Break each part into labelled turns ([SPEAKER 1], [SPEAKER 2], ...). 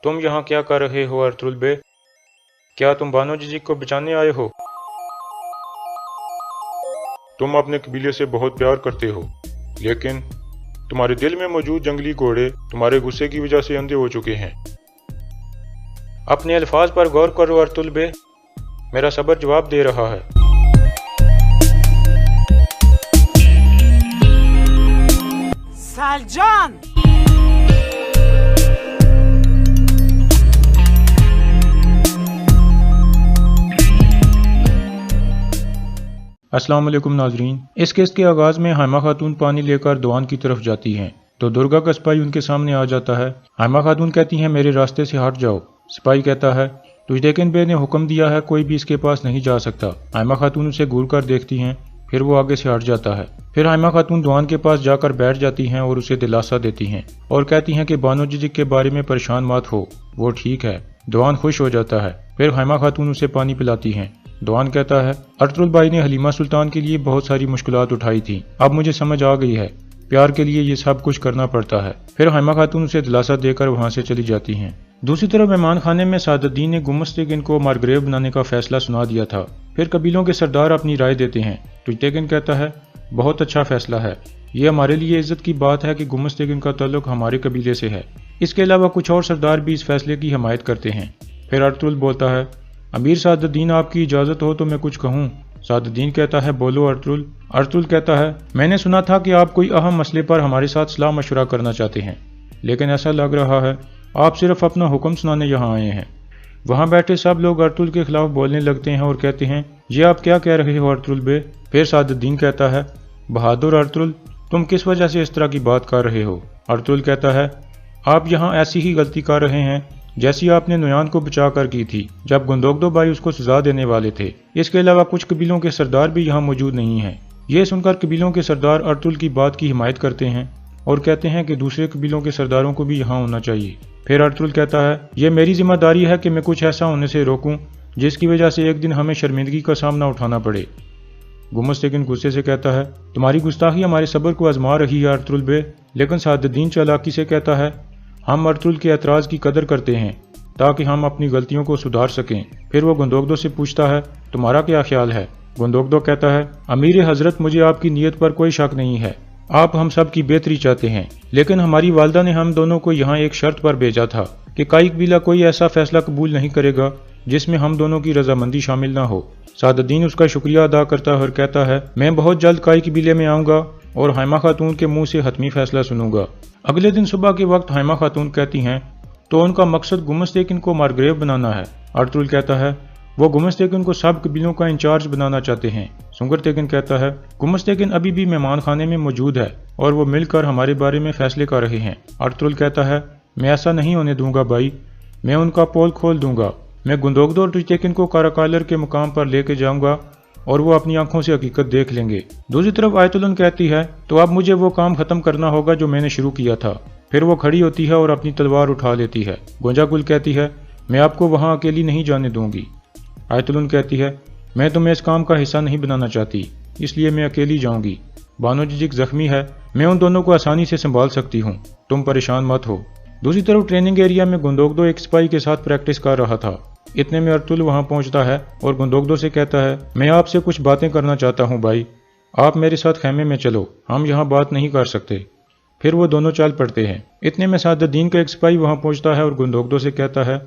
[SPEAKER 1] तुम यहाँ क्या कर रहे हो अर्तुल बे? क्या तुम बानो जीजी को बचाने आए हो?
[SPEAKER 2] तुम अपने कबीले से बहुत प्यार करते हो, लेकिन तुम्हारे दिल में मौजूद जंगली घोड़े तुम्हारे गुस्से की वजह से अंधे हो चुके हैं।
[SPEAKER 1] अपने अल्फाज पर गौर करो अर्तुल बे, मेरा सब्र जवाब दे रहा है।
[SPEAKER 3] सलजान!
[SPEAKER 1] अस्सलाम वालेकुम नाजरीन। इस केस के आगाज में हाइमा खातून पानी लेकर दीवान की तरफ जाती हैं तो दुर्गा का सिपाही उनके सामने आ जाता है। हाइमा खातून कहती हैं मेरे रास्ते से हट जाओ। सिपाही कहता है तुजदेकिन बे ने हुक्म दिया है, कोई भी इसके पास नहीं जा सकता। हाइमा खातून उसे घूर कर देखती हैं, फिर वो आगे से हट जाता है। फिर हाइमा खातून दीवान के पास जाकर बैठ जाती हैं और उसे दिलासा देती हैं और कहती हैं कि बानो जीजी के बारे में परेशान मत हो, वो ठीक है। दीवान खुश हो जाता है। फिर हाइमा खातून उसे पानी पिलाती हैं। दीवान कहता है अर्तुल भाई ने हलीमा सुल्तान के लिए बहुत सारी मुश्किलात उठाई थी, अब मुझे समझ आ गई है, प्यार के लिए ये सब कुछ करना पड़ता है। फिर हाइमा खातून उसे दिलासा देकर वहाँ से चली जाती हैं। दूसरी तरफ मेहमान खाने में सादुद्दीन ने गुमस्तेगिन को मारग्रेव बनाने का फैसला सुना दिया था। फिर कबीलों के सरदार अपनी राय देते हैं। तुजदेकिन कहता है बहुत अच्छा फैसला है, ये हमारे लिए इज्जत की बात है कि गुमस्तेगिन का ताल्लुक हमारे कबीले से है। इसके अलावा कुछ और सरदार भी इस फैसले की हिमायत करते हैं। फिर अर्तुल बोलता है अमीर सादुद्दीन आपकी इजाज़त हो तो मैं कुछ कहूँ। सादुद्दीन कहता है बोलो अर्तुल। अर्तुल कहता है मैंने सुना था कि आप कोई अहम मसले पर हमारे साथ सलाह मशवरा करना चाहते हैं, लेकिन ऐसा लग रहा है आप सिर्फ अपना हुक्म सुनाने यहाँ आए हैं। वहाँ बैठे सब लोग अर्तुल के खिलाफ बोलने लगते हैं और कहते हैं ये आप क्या कह रहे हो अर्तुल बे? फिर सादुद्दीन कहता है बहादुर अर्तुल, तुम किस वजह से इस तरह की बात कर रहे हो? अर्तुल कहता है आप यहाँ ऐसी ही गलती कर रहे हैं जैसी आपने नुयान को बचा कर की थी जब गुंदोगदो भाई उसको सजा देने वाले थे। इसके अलावा कुछ कबीलों के सरदार भी यहाँ मौजूद नहीं हैं। ये सुनकर कबीलों के सरदार अर्तुल की बात की हिमायत करते हैं और कहते हैं कि दूसरे कबीलों के सरदारों को भी यहाँ होना चाहिए। फिर अर्तुल कहता है ये मेरी जिम्मेदारी है कि मैं कुछ ऐसा होने से रोकूं जिसकी वजह से एक दिन हमें शर्मिंदगी का सामना उठाना पड़े। गुमस्तेगिन गुस्से से कहता है तुम्हारी गुस्ताखी हमारे सब्र को आजमा रही है अर्तुल बे। लेकिन सादुद्दीन चालाकी से कहता है हम अर्तुल के एतराज़ की कदर करते हैं ताकि हम अपनी गलतियों को सुधार सकें। फिर वो गुंदोगदो से पूछता है तुम्हारा क्या ख्याल है? गुंदोगदो कहता है अमीर हजरत, मुझे आपकी नीयत पर कोई शक नहीं है, आप हम सब की बेहतरी चाहते हैं, लेकिन हमारी वालदा ने हम दोनों को यहाँ एक शर्त पर भेजा था कि काई कबीला कोई ऐसा फैसला कबूल नहीं करेगा जिसमें हम दोनों की रजामंदी शामिल ना हो। सादुद्दीन उसका शुक्रिया अदा करता है और कहता है मैं बहुत जल्द काई कबीले में आऊँगा और हाइमा खातून के मुंह से हतमी फैसला सुनूंगा। अगले दिन सुबह के वक्त हाइमा खातून कहती हैं तो उनका मकसद गुमस्तेगिन को मारग्रेव बनाना है। अर्तुल कहता है वो गुमस्तेगिन को सब कबीलों का इंचार्ज बनाना चाहते हैं। सुंगरतेगिन कहता है गुमस्तेगिन अभी भी मेहमान खाने में मौजूद है और वो मिलकर हमारे बारे में फैसले कर रहे हैं। अर्तुल कहता है मैं ऐसा नहीं होने दूंगा भाई, मैं उनका पोल खोल दूंगा, मैं गुंदोगदो और तुजदेकिन को काराकालर के मुकाम पर लेके जाऊंगा और वो अपनी आंखों से हकीकत देख लेंगे। दूसरी तरफ आयतुलन कहती है तो अब मुझे वो काम खत्म करना होगा जो मैंने शुरू किया था। फिर वो खड़ी होती है और अपनी तलवार उठा लेती है। गोंजागुल कहती है मैं आपको वहाँ अकेली नहीं जाने दूंगी। आयतुलन कहती है मैं तुम्हें इस काम का हिस्सा नहीं बनाना चाहती, इसलिए मैं अकेली जाऊंगी। बानो जीजी जख्मी है, मैं उन दोनों को आसानी से संभाल सकती हूँ, तुम परेशान मत हो। दूसरी तरफ ट्रेनिंग एरिया में गुंदोगदो एक सिपाही के साथ प्रैक्टिस कर रहा था। इतने में अर्तुल वहां पहुंचता है और गुंदोगदो से कहता है मैं आपसे कुछ बातें करना चाहता हूं भाई, आप मेरे साथ खेमे में चलो, हम यहाँ बात नहीं कर सकते। फिर वो दोनों चल पड़ते हैं। इतने में सादुद्दीन का एक सिपाही वहां पहुंचता है और गुंदोगदो से कहता है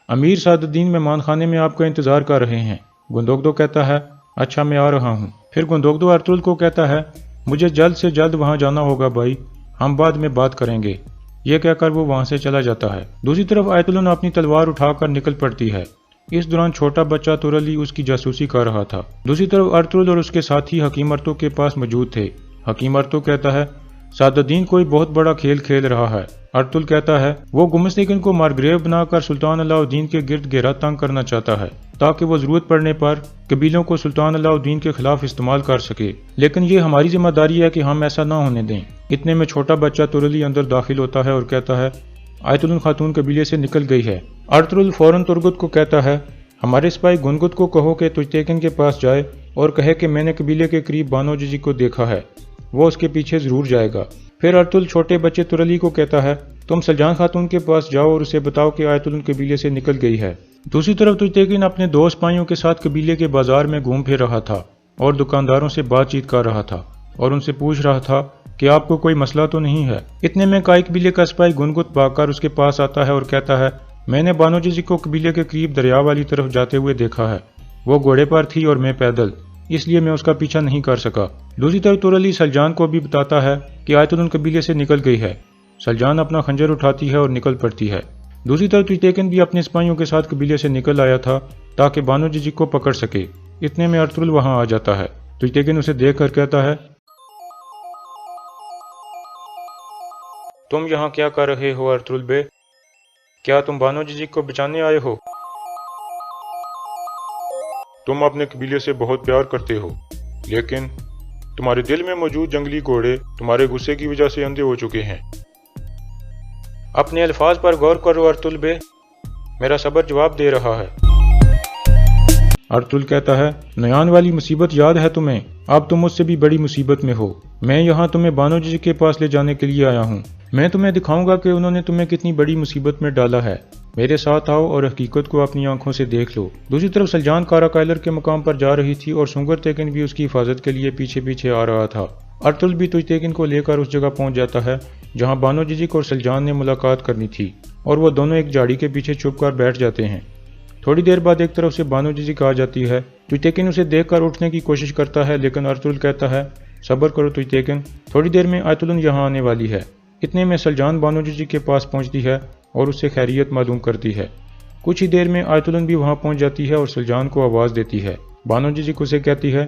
[SPEAKER 1] अमीर सादुद्दीन मेहमान खाने में आपका इंतजार कर रहे हैं। गुंदोगदो कहता है अच्छा मैं आ रहा हूँ। फिर गुंदोगदो अर्तुल को कहता है मुझे जल्द से जल्द वहाँ जाना होगा भाई, हम बाद में बात करेंगे। ये कहकर वो वहां से चला जाता है। दूसरी तरफ आयतुलन अपनी तलवार उठाकर निकल पड़ती है। इस दौरान छोटा बच्चा तुरली उसकी जासूसी कर रहा था। दूसरी तरफ अर्तुल और उसके साथी हकीम अर्तो के पास मौजूद थे। हकीम अर्तो कहता है सादुद्दीन कोई बहुत बड़ा खेल खेल रहा है। अर्तुल कहता है वो गुमस्तेगिन को मारग्रेव बनाकर सुल्तान अलाउद्दीन के गिर्द घेरा तंग करना चाहता है ताकि वो जरूरत पड़ने पर कबीलों को सुल्तान अलाउद्दीन के खिलाफ इस्तेमाल कर सके, लेकिन ये हमारी जिम्मेदारी है कि हम ऐसा ना होने दें। इतने में छोटा बच्चा तुरली अंदर दाखिल होता है और कहता है आयतुलन खातून कबीले से निकल गई है। अर्तुल फौरन तुर्गुत को कहता है हमारे सिपाही गुनगुत को कहो कि तुजदेकिन के पास जाए और कहे कि मैंने कबीले के करीब बानो जीजी को देखा है, वो उसके पीछे जरूर जाएगा। پھر ارطل چھوٹے بچے ترلی کو کہتا ہے تم سلجان خاتون کے پاس جاؤ اور اسے بتاؤ کہ آیت الن قبیلے سے نکل گئی ہے۔ دوسری طرف تجتیکن اپنے دوست پائیوں کے ساتھ قبیلے کے بازار میں گھوم پھر رہا تھا اور دکانداروں سے بات چیت کر رہا تھا اور ان سے پوچھ رہا تھا کہ آپ کو کوئی مسئلہ تو نہیں ہے۔ اتنے میں کائی قبیلے کا سپاہی گنگت بھاگ کر اس کے پاس آتا ہے اور کہتا ہے میں نے بانو جزی کو قبیلے کے قریب دریا والی طرف جاتے ہوئے دیکھا ہے، وہ گھوڑے پر تھی اور میں پیدل، اس لیے میں اس کا پیچھا نہیں کر سکا۔ دوسری طرف ترلی سلجان کو بھی بتاتا ہے کہ آیت الن قبیلے سے نکل گئی ہے۔ سلجان اپنا خنجر اٹھاتی ہے اور نکل پڑتی ہے۔ دوسری طرف تجتیکن بھی اپنے سپاہیوں کے ساتھ قبیلے سے نکل آیا تھا تاکہ بانو جزی کو پکڑ سکے۔ اتنے میں ارطل وہاں آ جاتا ہے۔ تجتیکن اسے دیکھ کر کہتا ہے تم یہاں کیا کر رہے ہو ارطل بے؟ کیا تم بانو جزی کو بچانے آئے ہو؟
[SPEAKER 2] تم اپنے قبیلے سے بہت پیار کرتے ہو، لیکن تمہارے دل میں موجود جنگلی گھوڑے تمہارے غصے کی وجہ سے اندھے ہو چکے ہیں۔
[SPEAKER 1] اپنے الفاظ پر غور کرو ارطل بے، میرا صبر جواب دے رہا ہے۔ ارطل کہتا ہے نیان والی مصیبت یاد ہے تمہیں؟ اب تم مجھ سے بھی بڑی مصیبت میں ہو۔ میں یہاں تمہیں بانو جزی کے پاس لے جانے کے لیے آیا ہوں۔ میں تمہیں دکھاؤں گا کہ انہوں نے تمہیں کتنی بڑی مصیبت میں ڈالا ہے۔ میرے ساتھ آؤ اور حقیقت کو اپنی آنکھوں سے دیکھ لو۔ دوسری طرف سلجان کارا کائلر کے مقام پر جا رہی تھی اور سنگر تیکن بھی اس کی حفاظت کے لیے پیچھے پیچھے آ رہا تھا۔ ارطل بھی تجتیکن کو لے کر اس جگہ پہنچ جاتا ہے جہاں بانو جزی اور سلجان نے ملاقات کرنی تھی اور وہ دونوں ایک جھاڑی کے پیچھے چھپ کر بیٹھ جاتے ہیں۔ تھوڑی دیر بعد ایک طرف سے بانو جزی آ جاتی ہے۔ تجتیکن اسے دیکھ کر اٹھنے کی کوشش کرتا ہے لیکن ارطل کہتا ہے صبر کرو تجتیکن، تھوڑی دیر میں آیت الن یہاں آنے والی ہے۔ اتنے میں سلجان بانو جزی کے پاس پہنچتی ہے اور اس سے خیریت معلوم کرتی ہے۔ کچھ ہی دیر میں آیت الن بھی وہاں پہنچ جاتی ہے اور سلجان کو آواز دیتی ہے۔ بانو جزی اسے کہتی ہے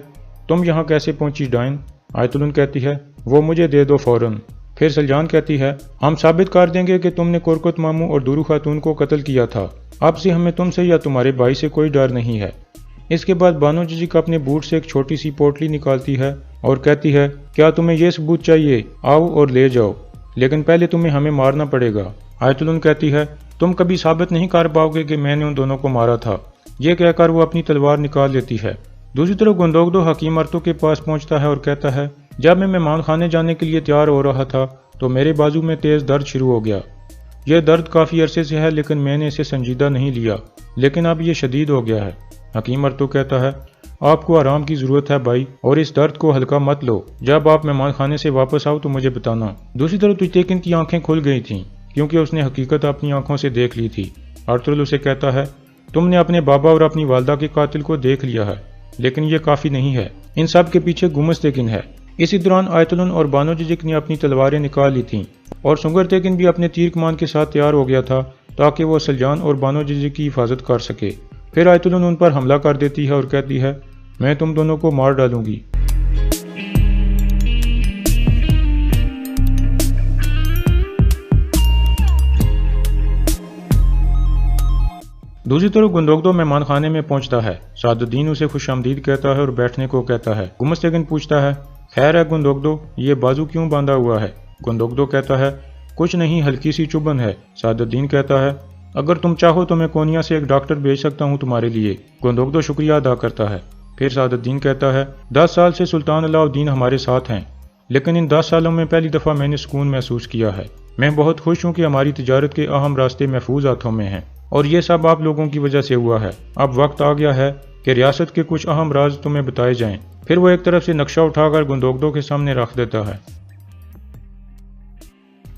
[SPEAKER 1] تم یہاں کیسے پہنچی ڈائن؟ آیت الن کہتی ہے وہ مجھے دے دو فوراً۔ پھر سلجان کہتی ہے ہم ثابت کر دیں گے کہ تم نے کورکت ماموں اور دورو خاتون کو قتل کیا تھا۔ اب سے ہمیں تم سے یا تمہارے بھائی سے کوئی ڈر نہیں ہے۔ اس کے بعد بانو جزی اپنے بوٹ سے ایک چھوٹی سی پوٹلی نکالتی ہے اور کہتی ہے کیا تمہیں یہ ثبوت چاہیے؟ آؤ اور لے جاؤ، لیکن پہلے تمہیں ہمیں مارنا پڑے گا۔ آیت الن کہتی ہے تم کبھی ثابت نہیں کر پاؤ گے کہ میں نے ان دونوں کو مارا تھا۔ یہ کہہ کر وہ اپنی تلوار نکال لیتی ہے۔ دوسری طرف گندوگدو حکیم ارتو کے پاس پہنچتا ہے اور کہتا ہے جب میں مہمان خانے جانے کے لیے تیار ہو رہا تھا تو میرے بازو میں تیز درد شروع ہو گیا۔ یہ درد کافی عرصے سے ہے لیکن میں نے اسے سنجیدہ نہیں لیا، لیکن اب یہ شدید ہو گیا ہے۔ حکیم ارتو کہتا ہے آپ کو آرام کی ضرورت ہے بھائی، اور اس درد کو ہلکا مت لو۔ جب آپ مہمان خانے سے واپس آؤ تو مجھے بتانا۔ دوسری طرف تجتیکن کی آنکھیں کھل گئی تھیں کیونکہ اس نے حقیقت اپنی آنکھوں سے دیکھ لی تھی۔ ارطل اسے کہتا ہے تم نے اپنے بابا اور اپنی والدہ کے قاتل کو دیکھ لیا ہے، لیکن یہ کافی نہیں ہے، ان سب کے پیچھے گمس تیکن ہے۔ اسی دوران آیت الن اور بانو جزی نے اپنی تلواریں نکال لی تھیں اور سنگر تیکن بھی اپنے تیر کمان کے ساتھ تیار ہو گیا تھا تاکہ وہ سلجان اور بانو جزی کی حفاظت کر سکے۔ پھر آیت الن ان پر حملہ کر دیتی ہے اور کہتی ہے میں تم دونوں کو مار ڈالوں گی۔ دوسری طرف گندوگدو مہمان خانے میں پہنچتا ہے۔ سعد الدین اسے خوش آمدید کہتا ہے اور بیٹھنے کو کہتا ہے۔ گمس تیکن پوچھتا ہے خیر ہے گندوگدو، یہ بازو کیوں باندھا ہوا ہے؟ گندوگدو کہتا ہے کچھ نہیں، ہلکی سی چبھن ہے۔ سعد الدین کہتا ہے اگر تم چاہو تو میں کونیا سے ایک ڈاکٹر بھیج سکتا ہوں تمہارے لیے۔ گندوگدو شکریہ ادا کرتا ہے۔ پھر سعد الدین کہتا ہے 10 سال سے سلطان علاء الدین ہمارے ساتھ ہیں، لیکن ان 10 سالوں میں پہلی دفعہ میں نے سکون محسوس کیا ہے۔ میں بہت خوش ہوں کہ ہماری تجارت کے اہم راستے محفوظ ہاتھوں میں ہیں، اور یہ سب آپ لوگوں کی وجہ سے ہوا ہے۔ اب وقت آ گیا ہے کہ ریاست کے کچھ اہم راز تمہیں بتائے جائیں۔ پھر وہ ایک طرف سے نقشہ اٹھا کر گندوگدو کے سامنے رکھ دیتا ہے۔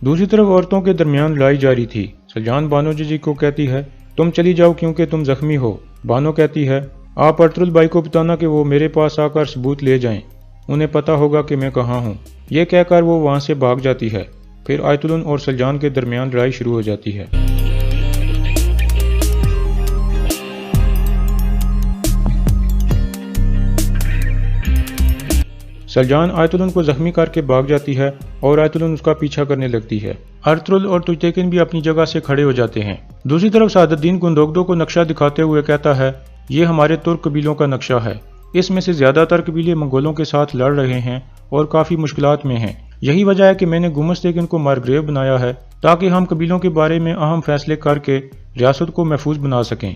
[SPEAKER 1] دوسری طرف عورتوں کے درمیان لڑائی جاری تھی۔ سلجان بانو جزی کو کہتی ہے تم چلی جاؤ کیونکہ تم زخمی ہو۔ بانو کہتی ہے آپ ارطل بھائی کو بتانا کہ وہ میرے پاس آ کر ثبوت لے جائیں، انہیں پتہ ہوگا کہ میں کہاں ہوں۔ یہ کہہ کر وہ وہاں سے بھاگ جاتی ہے۔ پھر آیت الن اور سلجان کے درمیان لڑائی شروع ہو جاتی ہے۔ سلجان آیت الن کو زخمی کر کے بھاگ جاتی ہے اور آیت الن اس کا پیچھا کرنے لگتی ہے۔ ارطل اور تجتیکن بھی اپنی جگہ سے کھڑے ہو جاتے ہیں۔ دوسری طرف سعد الدین گندوگدو کو نقشہ دکھاتے ہوئے کہتا ہے یہ ہمارے ترک قبیلوں کا نقشہ ہے، اس میں سے زیادہ تر قبیلے منگولوں کے ساتھ لڑ رہے ہیں اور کافی مشکلات میں ہیں۔ یہی وجہ ہے کہ میں نے گمس تیکن کو مارگریو بنایا ہے تاکہ ہم قبیلوں کے بارے میں اہم فیصلے کر کے ریاست کو محفوظ بنا سکیں۔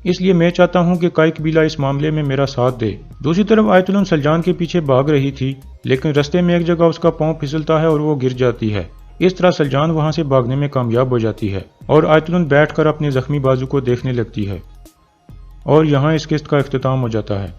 [SPEAKER 1] اس لیے میں چاہتا ہوں کہ کائی قبیلہ اس معاملے میں میرا ساتھ دے۔ دوسری طرف آیت الن سلجان کے پیچھے بھاگ رہی تھی، لیکن رستے میں ایک جگہ اس کا پاؤں پھسلتا ہے اور وہ گر جاتی ہے۔ اس طرح سلجان وہاں سے بھاگنے میں کامیاب ہو جاتی ہے اور آیت الن بیٹھ کر اپنے زخمی بازو کو دیکھنے لگتی ہے، اور یہاں اس قسط کا اختتام ہو جاتا ہے۔